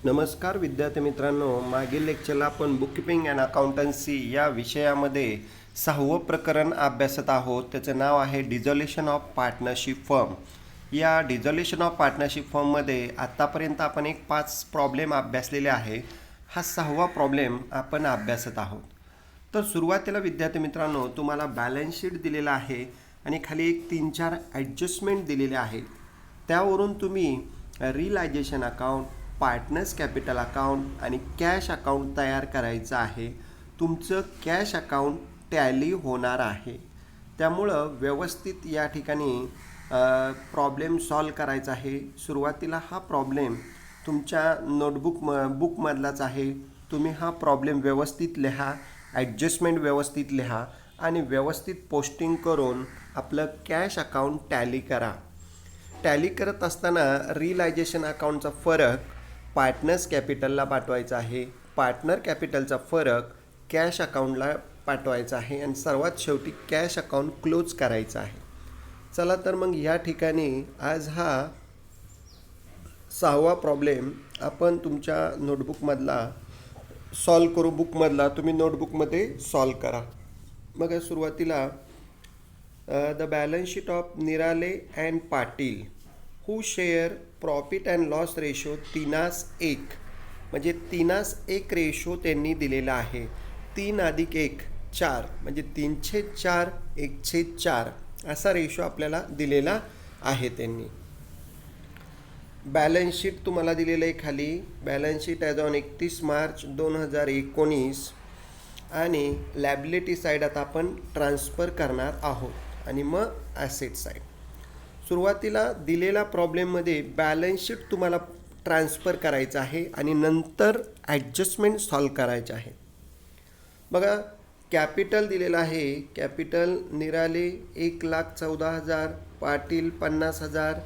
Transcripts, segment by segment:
नमस्कार विद्यार्थी मित्रांनो, मागील लेक्चरला आपण बुककीपिंग अँड अकाउंटन्सी या विषयामध्ये 6वं प्रकरण अभ्यासत आहोत. त्याचं नाव आहे डिझोल्युशन ऑफ पार्टनरशिप फर्म. या डिझोल्युशन ऑफ पार्टनरशिप फर्ममध्ये आत्तापर्यंत आपण 5 प्रॉब्लेम अभ्यासलेले आहे. हा 6वा प्रॉब्लेम आपण अभ्यासत आहोत. तर सुरुवातीला विद्यार्थी मित्रांनो, तुम्हाला बॅलन्स शीट दिलेला आहे आणि खाली 3-4 ॲडजस्टमेंट दिलेले आहेत. त्यावरून तुम्ही realisation account, partners capital account आणि कॅश अकाउंट तयार करायचं आहे. तुमचं कॅश अकाउंट टॅली होणार आहे. त्यामुळं व्यवस्थित या ठिकाणी प्रॉब्लेम सॉल्व करायचा आहे. सुरुवातीला हा प्रॉब्लेम तुमच्या बुकमधलाच आहे. तुम्ही हा प्रॉब्लेम व्यवस्थित लिहा, ॲडजस्टमेंट व्यवस्थित लिहा आणि व्यवस्थित पोस्टिंग करून आपलं कॅश अकाउंट टॅली करा. टॅली करत असताना रियलायझेशन अकाउंटचा फरक पार्टनर्स कॅपिटलला पाठवायचा आहे. पार्टनर कॅपिटलचा फरक कॅश अकाउंटला पाठवायचा आहे आणि सर्वात शेवटी कॅश अकाउंट क्लोज करायचा आहे. चला तर मग या ठिकाणी आज हा 6वा प्रॉब्लेम आपण तुमच्या नोटबुकमधला सॉल्व करू. बुकमधला तुम्ही नोटबुकमध्ये सॉल्व करा. मग सुरुवातीला the balance sheet of Nirale and Patil who share profit and loss ratio 3:1 म्हणजे 3:1 रेशो त्यांनी दिलेला आहे. 3+1 4 म्हणजे 3/4 1/4 असा रेशो आपल्याला दिलेला आहे. त्यांनी बॅलन्स शीट तुम्हाला दिलेलं आहे खाली. Balance sheet as on 31 March 2019 आणि लॅबिलिटी साईड आता आपण ट्रान्सफर करणार आहोत आणि मग ॲसेट साईड. सुरुवातीला दिलेल्या प्रॉब्लेममध्ये बॅलन्स शीट तुम्हाला ट्रान्सफर करायचं आहे आणि नंतर ॲडजस्टमेंट सॉल्व करायचे आहे. बघा, कॅपिटल दिलेलं आहे. कॅपिटल निराले 1,14,000, पाटील 50,000.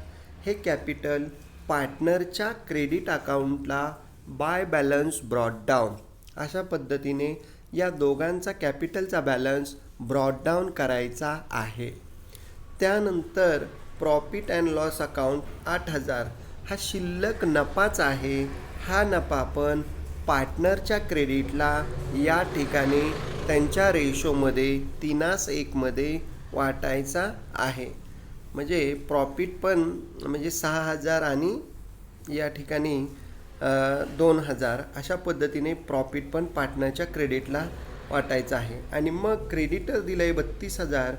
हे कॅपिटल पार्टनरच्या क्रेडिट अकाउंटला बाय बॅलन्स ब्रॉट डाऊन अशा पद्धतीने या दोघांचा कॅपिटलचा बॅलन्स ब्रॉट डाऊन करायचा आहे. त्यानंतर प्रॉफिट अँड लॉस अकाउंट 8,000 हा शिल्लक नफाच आहे. हा नफा आपण पार्टनरच्या क्रेडिटला या ठिकाणी त्यांच्या रेशोमध्ये 3:1 मध्ये वाटायचा आहे. म्हणजे प्रॉफिट पण म्हणजे 6,000 आणि या ठिकाणी 2,000 अशा पद्धतीने प्रॉफिट पण पार्टनरच्या क्रेडिटला वाटायचं आहे. आणि मग क्रेडिटर दिलं आहे 32,000.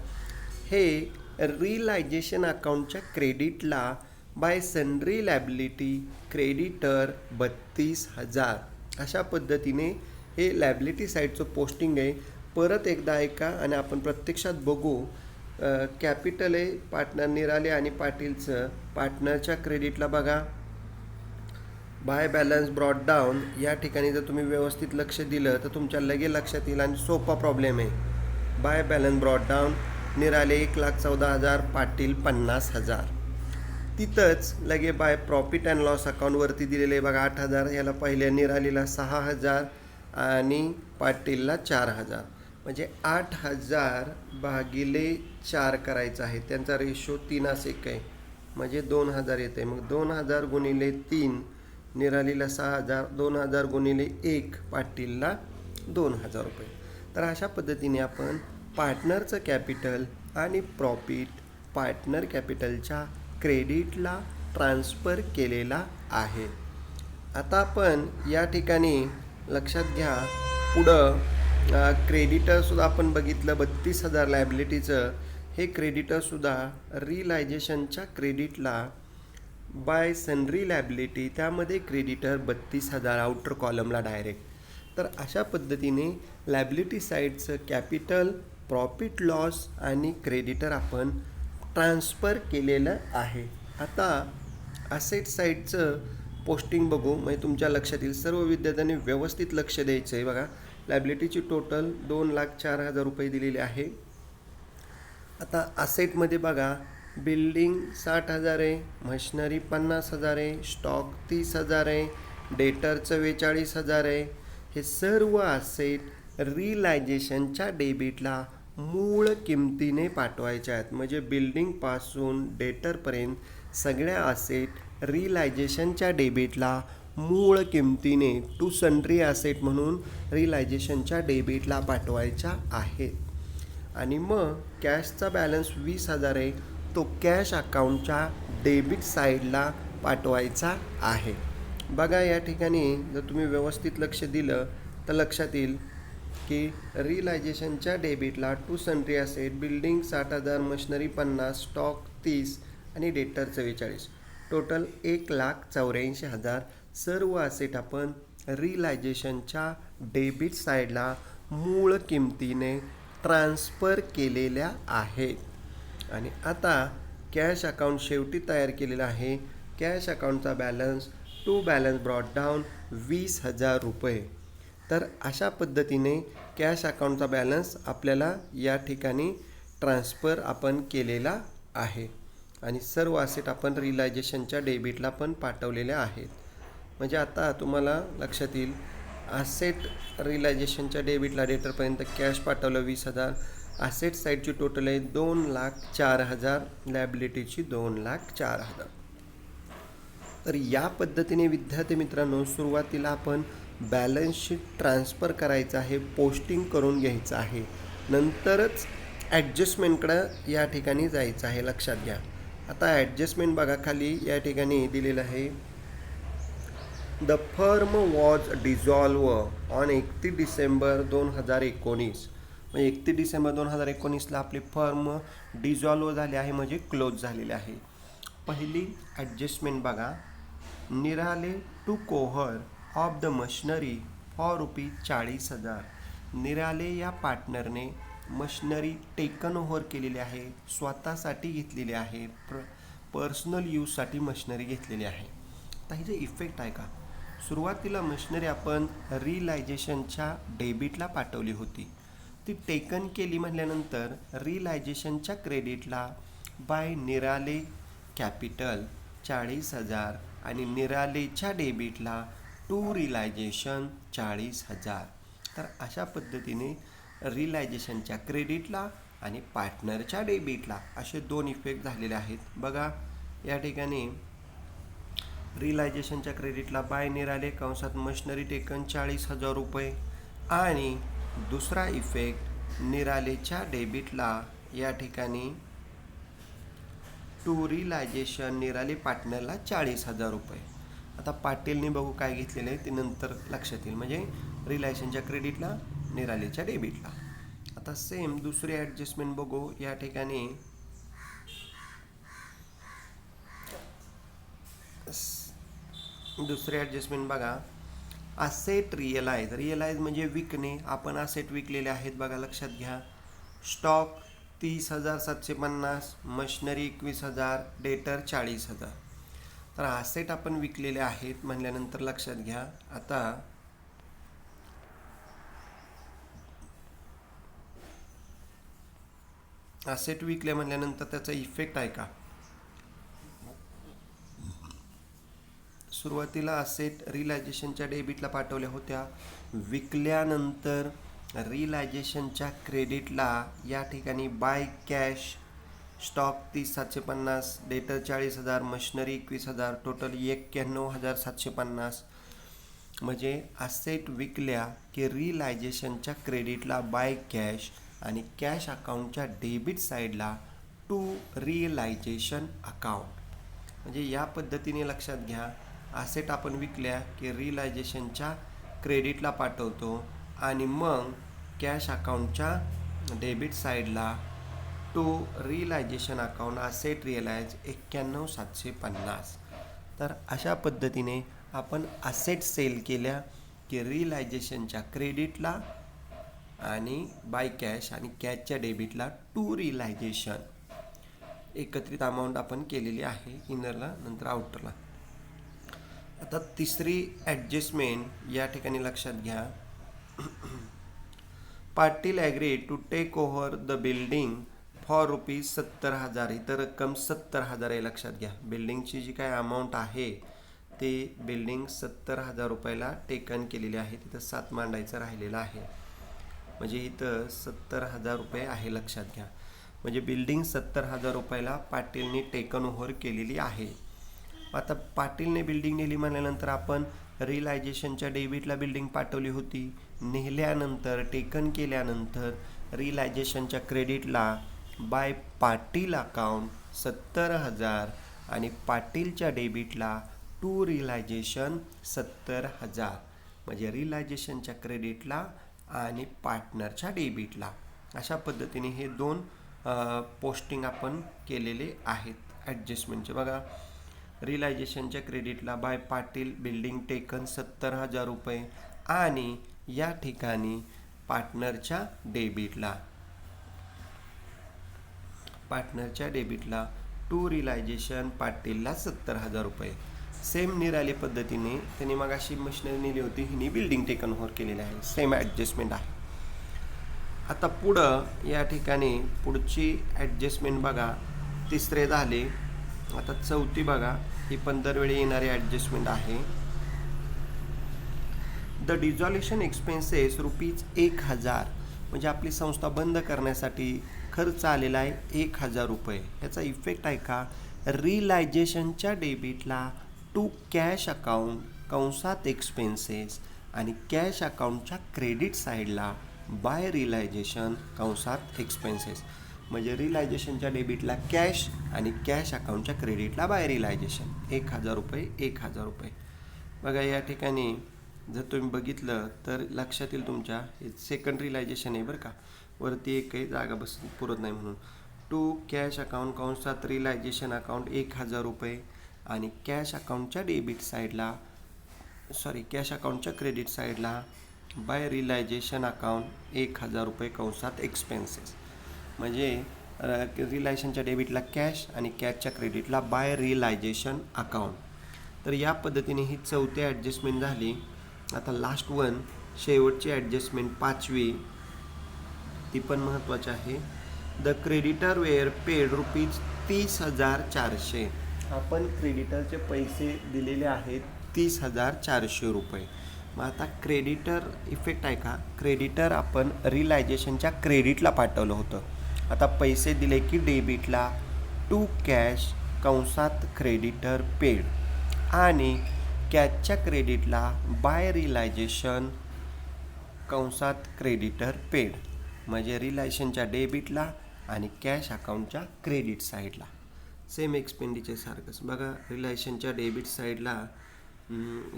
हे रियलायझेशन अकाउंटच्या क्रेडिटला बाय सनरी लॅबिलिटी क्रेडिटर 32,000 अशा पद्धतीने हे लॅबिलिटी साईडचं पोस्टिंग आहे. परत एकदा ऐका आणि आपण प्रत्यक्षात बघू. कॅपिटल आहे पार्टनर निराले आणि पाटीलचं. पार्टनरच्या क्रेडिटला बघा बाय बॅलन्स ब्रॉट डाऊन. या ठिकाणी जर तुम्ही व्यवस्थित लक्ष दिलं तर तुमच्या लगे लक्षात येईल आणि सोपा प्रॉब्लेम आहे. By balance brought down Nirale 1,14,000, Patil 50,000. तिथंच लगे बाय प्रॉफिट अँड लॉस अकाउंटवरती दिलेले आहे बघा 8,000. याला पहिल्या निरालीला 6,000 आणि पाटीलला 4,000 म्हणजे 8,000 भागिले 4 करायचं आहे. त्यांचा रेशो 3:1 आहे म्हणजे 2,000 येते. मग 2,000 गुणिले 3 निरालीला 6,000, 2,000 गुणिले 1 पाटीलला 2,000 रुपये. तर अशा पद्धतीने आपण पार्टनरचं कॅपिटल आणि प्रॉफिट पार्टनर कॅपिटलच्या क्रेडिटला ट्रान्सफर केलेला आहे. आता आपण या ठिकाणी लक्षात घ्या, पुढं क्रेडिटरसुद्धा आपण बघितलं 32,000 लायबिलिटीचं. हे क्रेडिटरसुद्धा रियलायझेशनच्या क्रेडिटला बाय सनरी लॅबिलिटी त्यामध्ये क्रेडिटर 32,000 आउटर कॉलमला डायरेक्ट. तर अशा पद्धतीने लॅबिलिटी साईडचं कॅपिटल, प्रॉफिट लॉस आणि क्रेडिटर आपण ट्रान्सफर केलेलं आहे. आता असेट साईडचं पोस्टिंग बघू म्हणजे तुमच्या लक्षात येईल. सर्व विद्यार्थ्यांनी व्यवस्थित लक्ष द्यायचं आहे. बघा, लॅबिलिटीची टोटल 2,04,000 रुपये दिलेली आहे. आता असेटमध्ये बघा, बिल्डिंग 60,000 आहे, मशिनरी 50,000 आहे, स्टॉक 30,000 आहे, डेटरचं 42,000 आहे. हे सर्व असेट रियलायझेशनच्या डेबिटला मूळ किमतीने पाठवायचे आहेत. म्हणजे बिल्डिंगपासून डेटरपर्यंत सगळ्या असेट रियलायझेशनच्या डेबिटला मूळ किमतीने टू सन्ड्री ॲसेट म्हणून रिलायझेशनच्या डेबिटला पाठवायच्या आहेत। आणि मग कॅशचा बॅलन्स 20,000 आहे, तो कॅश अकाउंटच्या डेबिट साईडला पाठवायचा आहे। बघा या ठिकाणी जर तुम्ही व्यवस्थित लक्ष दिलं तर लक्षात येईल की रिलायझेशनच्या डेबिटला to sundry asset building 60,000, machinery 50, stock 30 आणि डेटर 44, टोटल 1,84,000 सर्व ॲसेट आपण रिलायझेशनच्या डेबिट साईडला मूळ किमतीने ट्रान्सफर केलेल्या आहेत। आणि आता कॅश अकाउंट शेवटी तयार केलेला आहे। कॅश अकाउंटचा balance to balance brought down 20,000 रुपये। तर अशा पद्धतीने कॅश अकाउंटचा बॅलन्स आपल्याला या ठिकाणी ट्रान्सफर आपण केलेला आहे आणि सर्व ॲसेट आपण रिलायझेशनच्या डेबिटला पण पाठवलेल्या आहेत। म्हणजे आता तुम्हाला लक्षात येईल ॲसेट रिलायझेशनच्या डेबिटला डेटरपर्यंत कॅश पाठवलं 20,000, ॲसेट साईडची टोटल आहे 2,04,000, लॅबिलिटीची 2,04,000। तर या पद्धतीने विद्यार्थी मित्रांनो सुरुवातीला आपण बॅलन्स शीट ट्रान्सफर करायचं आहे, पोस्टिंग करून घ्यायचं आहे, नंतरच ॲडजस्टमेंटकडं या ठिकाणी जायचं आहे, लक्षात घ्या। आता ॲडजस्टमेंट बघा खाली या ठिकाणी दिलेलं आहे, the firm was dissolve on 31 December 2019। म्हणजे 31 डिसेंबर 2019ला आपली फर्म डिझॉल्व झाली आहे, म्हणजे क्लोज झालेली आहे। पहिली ॲडजस्टमेंट बघा, निराले टू कोहर ऑफ द मशिनरी फॉर ₹40,000। निराले या पार्टनरने मशिनरी टेकन ओव्हर केलेली आहे, स्वतःसाठी घेतलेली आहे, पर्सनल यूजसाठी मशिनरी घेतलेली आहे। आता हिचं इफेक्ट आहे का, सुरुवातीला मशिनरी आपण रिलायझेशनच्या डेबिटला पाठवली होती, ती टेकन केली म्हटल्यानंतर रिलायझेशनच्या क्रेडिटला बाय निराले कॅपिटल 40,000 आणि निरालेच्या डेबिटला टू रिलायझेशन 40,000। तर अशा पद्धतीने रिलायझेशनच्या क्रेडिटला आणि पार्टनरच्या डेबिटला असे दोन इफेक्ट झालेले आहेत। बघा या ठिकाणी रिलायझेशनच्या क्रेडिटला बाय निराले कंसात मशिनरी टेकन 40,000 रुपये आणि दुसरा इफेक्ट निरालेच्या डेबिटला या ठिकाणी टू रिलायझेशन निराले पार्टनरला 40,000 रुपये। आता पाटीलने बघू काय घेतलेलं आहे ते नंतर लक्षात येईल, म्हणजे रिलायझेशनच्या क्रेडिटला निरालेच्या डेबिटला। आता सेम दुसरी ॲडजस्टमेंट बघू या ठिकाणी, दुसरी ॲडजस्टमेंट बघा, असेट रिअलाइज म्हणजे विकणे, आपण असेट विकलेले आहेत बघा, लक्षात घ्या। स्टॉक 30,750, मशिनरी 21,000, डेटर 40,000। तर असेट आपण विकलेले आहेत म्हणल्यानंतर लक्षात घ्या, आता असेट विकले म्हणल्यानंतर त्याचा इफेक्ट आहे का, सुरुवातीला असेट रिलायझेशनच्या डेबिटला पाठवल्या होत्या, विकल्यानंतर रिलायझेशनच्या क्रेडिटला या ठिकाणी बाय कॅश स्टॉक 30,750, डेटर 40,000, मशिनरी 21,000, टोटल 91,750। म्हणजे असेट विकल्या की रिलायझेशनच्या क्रेडिटला बाय कॅश आणि कॅश अकाउंटच्या डेबिट साईडला टू रिलायझेशन अकाउंट। म्हणजे या पद्धतीने लक्षात घ्या, असेट आपण विकल्या की रिलायझेशनच्या क्रेडिटला पाठवतो आणि मग कॅश अकाउंटच्या डेबिट साईडला to realisation account asset realise 91,750। तर अशा पद्धतीने आपण असेट सेल केल्या की रिलायझेशनच्या क्रेडिटला आणि बाय कॅश आणि कॅशच्या डेबिटला टू रिलायझेशन एकत्रित अमाऊंट आपण केलेली आहे, इनरला नंतर आउटरला। आता तिसरी ॲडजस्टमेंट या ठिकाणी लक्षात घ्या, Patil agree to take over the building for ₹70,000। इथं रक्कम 70,000 आहे, लक्षात घ्या। बिल्डिंगची जी काय अमाऊंट आहे ते बिल्डिंग 70,000 रुपयाला टेकन केलेली आहे, तिथं 7 मांडायचं राहिलेलं आहे, म्हणजे इथं 70,000 रुपये आहे, लक्षात घ्या। म्हणजे बिल्डिंग 70,000 रुपयाला पाटीलने टेकन ओव्हर केलेली आहे। आता पाटीलने बिल्डिंग नेली म्हणल्यानंतर आपण रिलायझेशनच्या डेबिटला बिल्डिंग पाठवली होती, नेल्यानंतर टेकन केल्यानंतर रिलायझेशनच्या क्रेडिटला बाय पाटील अकाउंट 70,000 आणि पाटीलच्या डेबिटला टू रिलायझेशन 70,000. म्हणजे रिलायझेशनच्या क्रेडिटला आणि पार्टनरच्या डेबिटला अशा पद्धतीने हे दोन पोस्टिंग आपण केलेले आहेत ॲडजस्टमेंटचे. बघा, रिलायझेशनच्या क्रेडिटला बाय पाटील बिल्डिंग टेकन 70,000 रुपये आणि या ठिकाणी पार्टनरच्या डेबिटला टू रिलायझेशन पाटीलला 70,000 रुपये. सेम निराली पद्धतीने त्यांनी मगाशी मशिनरी नेली होती, हिने बिल्डिंग टेकन ओव्हर केलेली आहे. सेम ॲडजस्टमेंट आहे. आता पुढं या ठिकाणी पुढची ॲडजस्टमेंट बघा, तिसरे झाले. आता चौथी बघा, ही पण दरवेळी येणारी ॲडजस्टमेंट आहे. The dissolution expenses ₹1,000. म्हणजे आपली संस्था बंद करण्यासाठी खर्च आलेला आहे 1,000 रुपये. याचा इफेक्ट आहे का, रिलायझेशनच्या डेबिटला टू कॅश अकाउंट कंसात एक्सपेन्सेस आणि कॅश अकाउंटच्या क्रेडिट साईडला बाय रिलायझेशन कंसात एक्सपेन्सेस. म्हणजे रिलायझेशनच्या डेबिटला कॅश आणि कॅश अकाउंटच्या क्रेडिटला बाय रिलायझेशन 1,000 रुपये 1,000 रुपये. बघा, या ठिकाणी जर तुम्ही बघितलं तर लक्षात येईल तुमच्या, हे सेकंड रिलायझेशन आहे बरं का, वरती एक काही जागा पुरत नाही म्हणून. टू कॅश अकाउंट कंसात रिलायझेशन अकाउंट 1,000 रुपये आणि कॅश अकाउंटच्या कॅश अकाउंटच्या क्रेडिट साईडला बाय रिलायझेशन अकाउंट 1,000 रुपये कंसात एक्सपेन्सेस. म्हणजे रिलायझेशनच्या डेबिटला कॅश आणि कॅशच्या क्रेडिटला बाय रिलायझेशन अकाउंट. तर या पद्धतीने ही चौथी ॲडजस्टमेंट झाली. आता लास्ट वन, शेवटची ॲडजस्टमेंट पाचवी, ती पण महत्त्वाची आहे. The creditor were paid ₹30,400. आपण क्रेडिटरचे पैसे दिलेले आहेत 30,400 रुपये. मग आता क्रेडिटर इफेक्ट आहे का, क्रेडिटर आपण रिलायझेशनच्या क्रेडिटला पाठवलं होतं. आता पैसे दिले की डेबिटला टू कॅश कंसात क्रेडिटर पेड आणि कॅशच्या क्रेडिटला बाय रिलायझेशन कंसात क्रेडिटर पेड. म्हणजे रिलायझेशनच्या डेबिटला आणि कॅश अकाउंटच्या क्रेडिट साईडला सेम एक्सपेंडिचर सारखंच. बघा, रिलायझेशनच्या डेबिट साईडला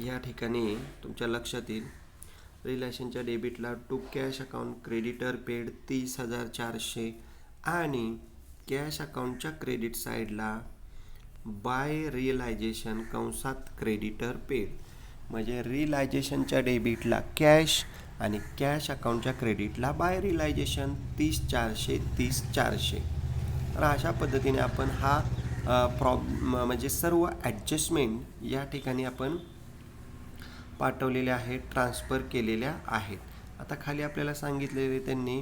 या ठिकाणी तुमच्या लक्षात येईल, रिलायझेशनच्या डेबिटला to cash account creditor paid 30,400 आणि कॅश अकाउंटच्या क्रेडिट साईडला बाय रिलायझेशन कंसात क्रेडिटर पेड. म्हणजे रिलायझेशनच्या डेबिटला कॅश आणि कॅश अकाउंटच्या क्रेडिटला बाय रिलायझेशन 30,400 30,400. तर अशा पद्धतीने आपण हा म्हणजे सर्व ॲडजस्टमेंट या ठिकाणी आपण पाठवलेल्या आहेत, ट्रान्सफर केलेल्या आहेत. आता खाली आपल्याला सांगितलेले त्यांनी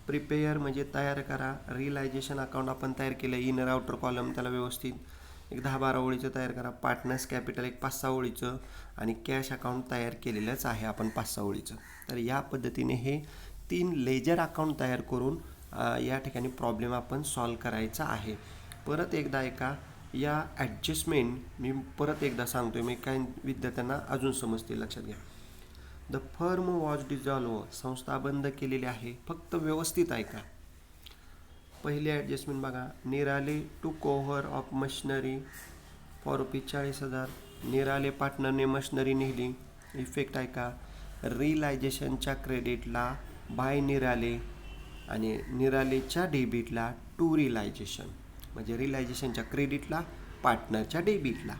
प्रिपेअर म्हणजे तयार करा. रिलायझेशन अकाउंट आपण तयार केलं, इनर आउटर कॉलम त्याला व्यवस्थित एक 10-12 ओळीचं तयार करा. पार्टनर्स कॅपिटल एक 5-6 ओळीचं आणि कॅश अकाउंट तयार केलेलंच आहे आपण 5-6 ओळीचं. तर या पद्धतीने हे 3 लेजर अकाउंट तयार करून या ठिकाणी प्रॉब्लेम आपण सॉल्व करायचा आहे. परत एकदा ऐका, या ॲडजस्टमेंट मी परत एकदा सांगतोय, मी काय विद्यार्थ्यांना अजून समजते, लक्षात घ्या. द फर्म वॉज डिझॉल्व, संस्था बंद केलेली आहे. फक्त व्यवस्थित ऐका. पहिली ॲडजस्टमेंट बघा, Nirale to over of machinery for ₹40,000. Nirale पार्टनरने मशिनरी नेली. इफेक्ट ऐका, रिलायझेशनच्या क्रेडिटला बाय निराले आणि निरालेच्या डेबिटला टू रिलायझेशन. म्हणजे रिलायझेशनच्या क्रेडिटला पार्टनरच्या डेबिटला.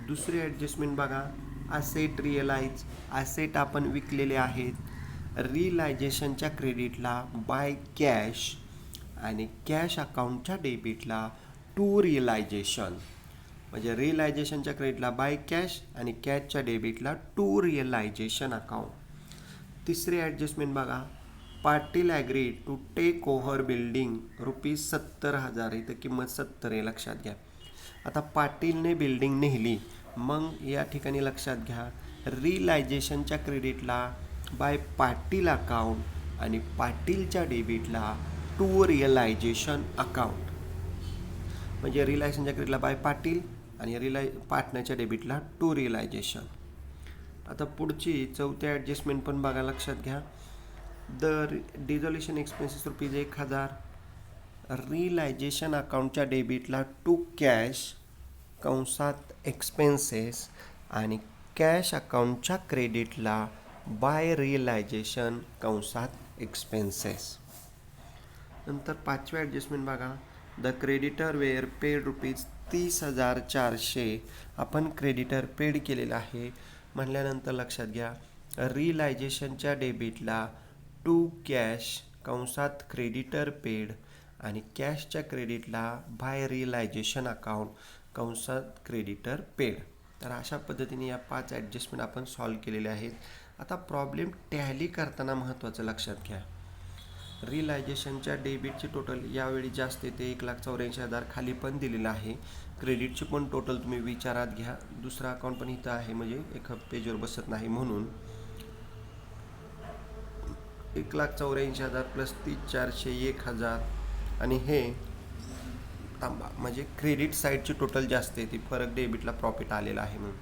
दुसरी ॲडजस्टमेंट बघा, ॲसेट रिअलाइज, ॲसेट आपण विकलेले आहेत. रिलायझेशनच्या क्रेडिटला बाय कॅश आणि कॅश अकाउंटच्या डेबिटला टू रिअलायझेशन. म्हणजे रिअलायझेशनच्या क्रेडिटला बाय कॅश आणि कॅशच्या डेबिटला टू रिअलायझेशन अकाउंट. तिसरी ॲडजस्टमेंट बघा, Patil agree to take over building ₹70,000. इथं किंमत 70 आहे, लक्षात घ्या. आता पाटीलने बिल्डिंग नेली, मग या ठिकाणी लक्षात घ्या, रिलायझेशनच्या क्रेडिटला बाय पाटील अकाउंट आणि पाटीलच्या डेबिटला टू रिअलायझेशन अकाउंट. म्हणजे रिलायझेशनच्या क्रेडिटला बाय पाटील आणि पार्टनरच्या डेबिटला टू रिअलायझेशन. आता पुढची चौथी ॲडजस्टमेंट पण बघा, लक्षात घ्या. The dissolution expenses ₹1000. रिलायझेशन अकाउंटच्या डेबिटला टू कॅश कंसात एक्सपेन्सेस आणि कॅश अकाउंटच्या क्रेडिटला बाय रिअलायझेशन कंसात एक्सपेन्सेस. नंतर पाचवी ॲडजस्टमेंट बघा. The creditor were paid ₹30,400. आपण क्रेडिटर पेड केलेलं आहे म्हटल्यानंतर लक्षात घ्या, रिअलायझेशनच्या डेबिटला टू कॅश कंसात क्रेडिटर पेड आणि कॅशच्या क्रेडिटला बाय रिअलायझेशन अकाउंट कंसात क्रेडिटर पेड. तर अशा पद्धतीने या 5 ॲडजस्टमेंट आपण सॉल्व केलेले आहेत. आता प्रॉब्लेम टॅली करताना महत्त्वाचं लक्षात घ्या, रिअलायझेशनच्या डेबिटची टोटल यावेळी जास्त येते 1,84,000. खाली पण दिलेलं आहे. क्रेडिटची पण टोटल तुम्ही विचारात घ्या. दुसरा अकाउंट पण इथं आहे, म्हणजे एका पेजवर बसत नाही म्हणून 1,84,000 प्लस 30,400 1,000. आणि हे थांबा, म्हणजे क्रेडिट साईडची टोटल जास्त येते, फरक डेबिटला प्रॉफिट आलेला आहे म्हणून.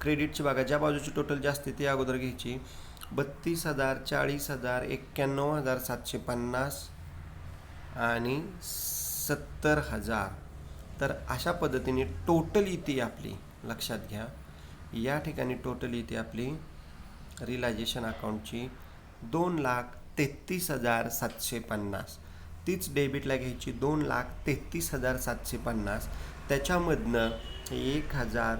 क्रेडिटची बघा, ज्या बाजूची टोटल जास्त येते अगोदर घ्यायची. 32,000, 40,000, 91,750 आणि 70,000. तर अशा पद्धतीने टोटल येते आपली, लक्षात घ्या. या ठिकाणी टोटल येते आपली रिअलायझेशन अकाउंटची 2,33,750. तीच डेबिटला घ्यायची 2,33,750. त्याच्यामधनं 1,000,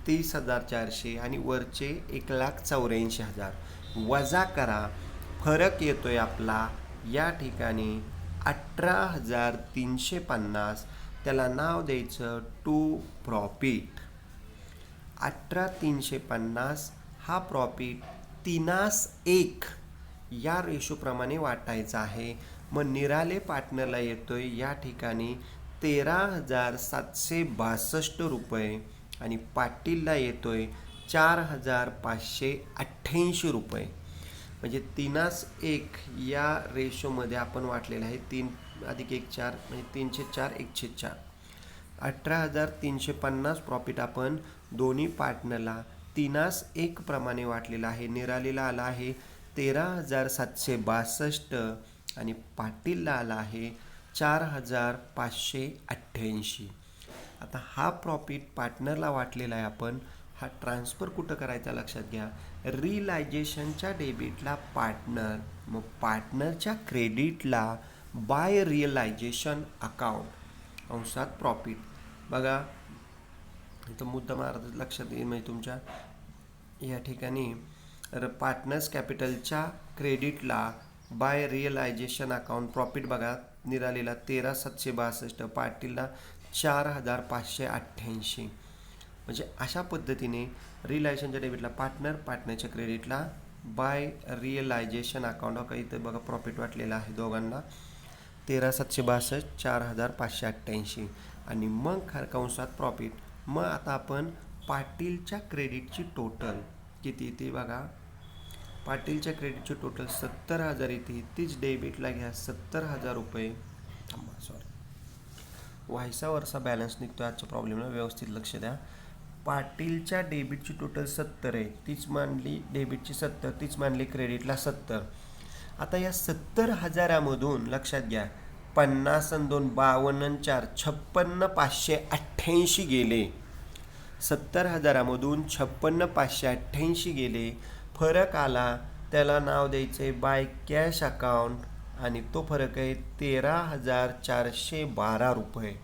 30,400 आणि वरचे 1,84,000 वजा करा. फरक येतोय आपला या ठिकाणी 18,350. त्याला नाव द्यायचं टू प्रॉफिट. 18,350 हा प्रॉफिट 3:1 या रेशोप्रमाणे वाटायचा आहे. मग निराले पार्टनरला येतोय या ठिकाणी 13,762 रुपये आणि पाटीलला येतोय 4,588 रुपये. म्हणजे 3:1 या रेशोमध्ये आपण वाटलेलं आहे. 3 अधिक 1 4 म्हणजे 304 104. 18,350 प्रॉफिट आपण दोन्ही पार्टनरला 3:1 प्रमाणे वाटलेला आहे. निरालीला आला आहे 13,762 आणि पाटीलला आला आहे 4,588. आता हा प्रॉफिट पार्टनरला वाटलेला आहे आपण. हा ट्रान्सफर कुठं करायचा लक्षात घ्या, रिअलायझेशनच्या डेबिटला पार्टनर, मग पार्टनरच्या क्रेडिटला बाय रिअलायझेशन अकाउंट कंसात प्रॉफिट. बघा इथं मुद्दा मारत लक्षात येईल, म्हणजे तुमच्या या ठिकाणी पार्टनर्स कॅपिटलच्या क्रेडिटला बाय रिअलायझेशन अकाउंट प्रॉफिट बघा, निरालेला 13,762, पाटीलला 4,588. म्हणजे अशा पद्धतीने रिअलायझेशनच्या डेबिटला पार्टनर, पार्टनरच्या क्रेडिटला बाय रिअलायझेशन अकाउंट. का इथं बघा प्रॉफिट वाटलेला आहे दोघांना 13,762, 4,588 आणि मग कंसात प्रॉफिट. मग आता आपण पाटीलच्या क्रेडिटची टोटल किती येते बघा, पाटीलच्या क्रेडिटची टोटल 70,000 येते. तीच डेबिटला घ्या 70,000 रुपये. थांबा, सॉरी, व्हायसा वरचा बॅलन्स निघतो आजच्या प्रॉब्लेमला, व्यवस्थित लक्ष द्या. पाटीलच्या डेबिटची टोटल 70 आहे, तीच मानली डेबिटची 70, तीच मानली क्रेडिटला 70. आता या 70,000मधून लक्षात घ्या 50 आणि 2 52 आणि 4 56,588 गेले. 70,000मधून 56,588 गेले. फरक आला, त्याला नाव द्यायचे बाय कॅश अकाउंट आणि तो फरक आहे 13,412 रुपये.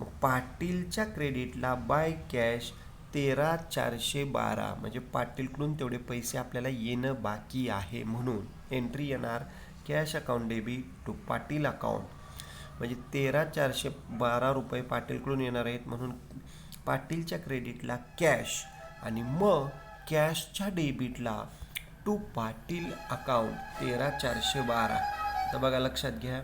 मग पाटीलच्या क्रेडिटला बाय कॅश 13,412, म्हणजे पाटीलकडून तेवढे पैसे आपल्याला येणं बाकी आहे, म्हणून एंट्री येणार cash account debit to Patil account. म्हणजे 13,412 रुपये पाटीलकडून येणार आहेत, म्हणून पाटीलच्या क्रेडिटला कॅश आणि मग कॅशच्या डेबिटला टू पाटील अकाउंट 13,412. तर बघा लक्षात घ्या,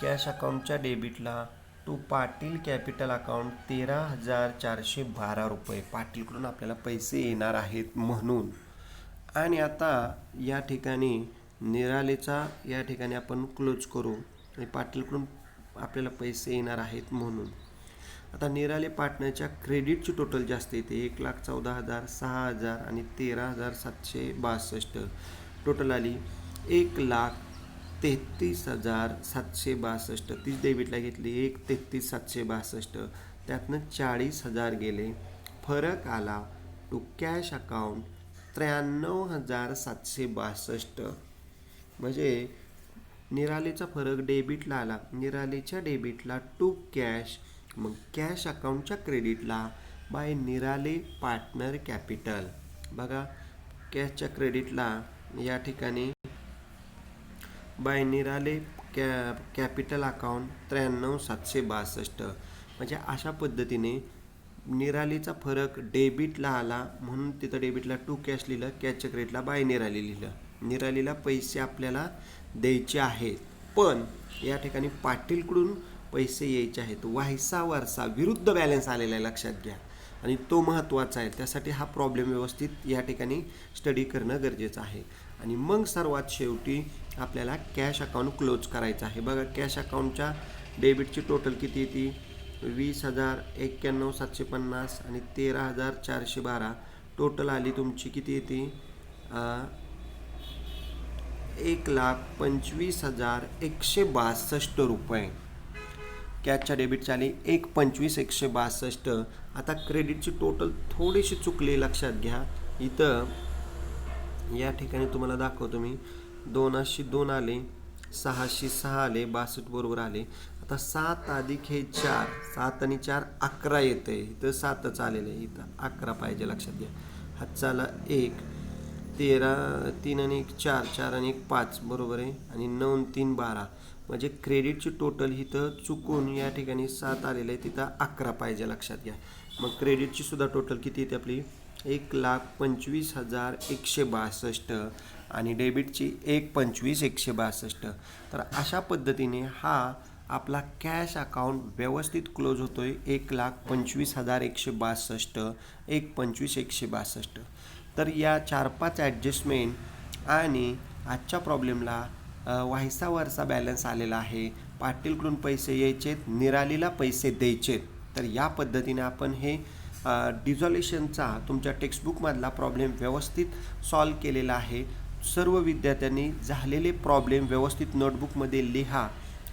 कॅश अकाउंटच्या डेबिटला टू पाटील कॅपिटल अकाउंट 13,412 रुपये पाटीलकडून आपल्याला पैसे येणार आहेत म्हणून. आणि आता या ठिकाणी निरालेचा या ठिकाणी आपण क्लोज करू आणि पाटीलकडून आपल्याला पैसे येणार आहेत म्हणून. आता निराले पार्टनरच्या क्रेडिटची टोटल जास्त येते 1,14,000, 6,000 आणि 13,762. टोटल आली 1,33,762. तीच डेबिटला घेतली 1,33,762. त्यातनं 40,000 गेले. फरक आला टू कॅश अकाउंट 93,762. म्हणजे निरालेचा फरक डेबिटला आला. निरालेच्या डेबिटला टू कॅश, मग कॅश अकाउंटच्या क्रेडिटला बाय निराले पार्टनर कॅपिटल. बघा कॅशच्या क्रेडिटला या ठिकाणी बाय निराले कॅपिटल अकाउंट 93,762. म्हणजे अशा पद्धतीने निरालीचा फरक डेबिटला आला म्हणून तिथं डेबिटला टू कॅश लिहिलं, कॅशच्या क्रेडिटला बाय निराली लिहिलं. निरालीला पैसे आपल्याला द्यायचे आहेत, पण या ठिकाणी पाटीलकडून पैसे यायचे आहेत. वायसा वरसा विरुद्ध बॅलन्स आलेला आहे लक्षात घ्या, आणि तो महत्त्वाचा आहे. त्यासाठी हा प्रॉब्लेम व्यवस्थित या ठिकाणी स्टडी करणं गरजेचं आहे. आणि मग सर्वात शेवटी आपल्याला कॅश अकाउंट क्लोज करायचं आहे. बघा कॅश अकाउंटच्या डेबिटची टोटल किती येते 20,91,750 आणि 13,412. टोटल आली तुमची किती येते 1,25,162 रुपये. कॅशच्या डेबिटची आली 1,25,162. आता क्रेडिटची टोटल थोडीशी चुकली लक्षात घ्या. इथं या ठिकाणी तुम्हाला दाखवतो मी 2,2 आले, 606 आले, 62 बरोबर आले. आता 7 अधिक हे 4, 7 आणि 4 11 येते. इथं 7च आलेलं आहे, इथं 11 पाहिजे लक्षात घ्या. हातचा आला 1, 13, 3 आणि 1 4, 4 आणि 1 5 बरोबर आहे, आणि 9 आणि 3 12. म्हणजे क्रेडिटची टोटल इथं चुकून या ठिकाणी 7 आलेलं आहे, तिथं 11 पाहिजे लक्षात घ्या. मग क्रेडिटची सुद्धा टोटल किती येते आपली 1,25,162 आणि डेबिटची 1,25,162. तर अशा पद्धतीने हा आपला कॅश अकाउंट व्यवस्थित क्लोज होतोय 1,25,162, 1,25,162. तर या 4-5 ॲडजस्टमेंट आणि आजच्या प्रॉब्लेमला व्हायसा वरचा बॅलन्स आलेला आहे. पाटीलकडून पैसे यायचेत, निरालीला पैसे द्यायचेत. तर या पद्धतीने आपण हे डिझॉल्युशनचा तुमच्या टेक्स्टबुकमधला प्रॉब्लेम व्यवस्थित सॉल्व केलेला आहे. सर्व विद्यार्थ्यांनी झालेले प्रॉब्लेम व्यवस्थित नोटबुकमध्ये लिहा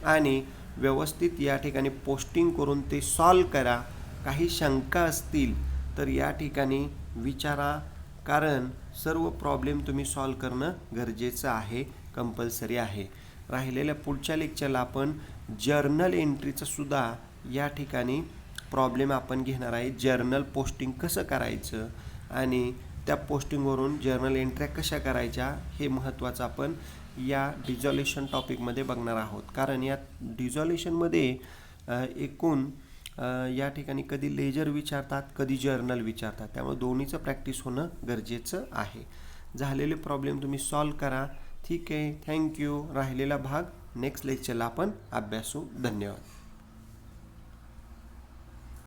आणि व्यवस्थित या ठिकाणी पोस्टिंग करून ते सॉल्व करा. काही शंका असतील तर या ठिकाणी विचारा, कारण सर्व प्रॉब्लेम तुम्ही सॉल्व करणं गरजेचं आहे, कंपल्सरी आहे. राहिलेल्या पुढच्या लेक्चरला आपण जर्नल एंट्रीचं सुद्धा या ठिकाणी प्रॉब्लेम आपण घेणार आहे. जर्नल पोस्टिंग कसं करायचं आणि त्या पोस्टिंगवरून जर्नल एंट्र्या कशा करायच्या हे महत्त्वाचं आपण या डिझॉल्युशन टॉपिकमध्ये बघणार आहोत. कारण या डिझॉल्युशनमध्ये एकूण या ठिकाणी कधी लेजर विचारतात, कधी जर्नल विचारतात. त्यामुळे दोन्हीचं प्रॅक्टिस होणं गरजेचं आहे. झालेले प्रॉब्लेम तुम्ही सॉल्व करा. ठीक आहे, थँक्यू. राहिलेला भाग नेक्स्ट लेक्चरला आपण अभ्यासू. धन्यवाद.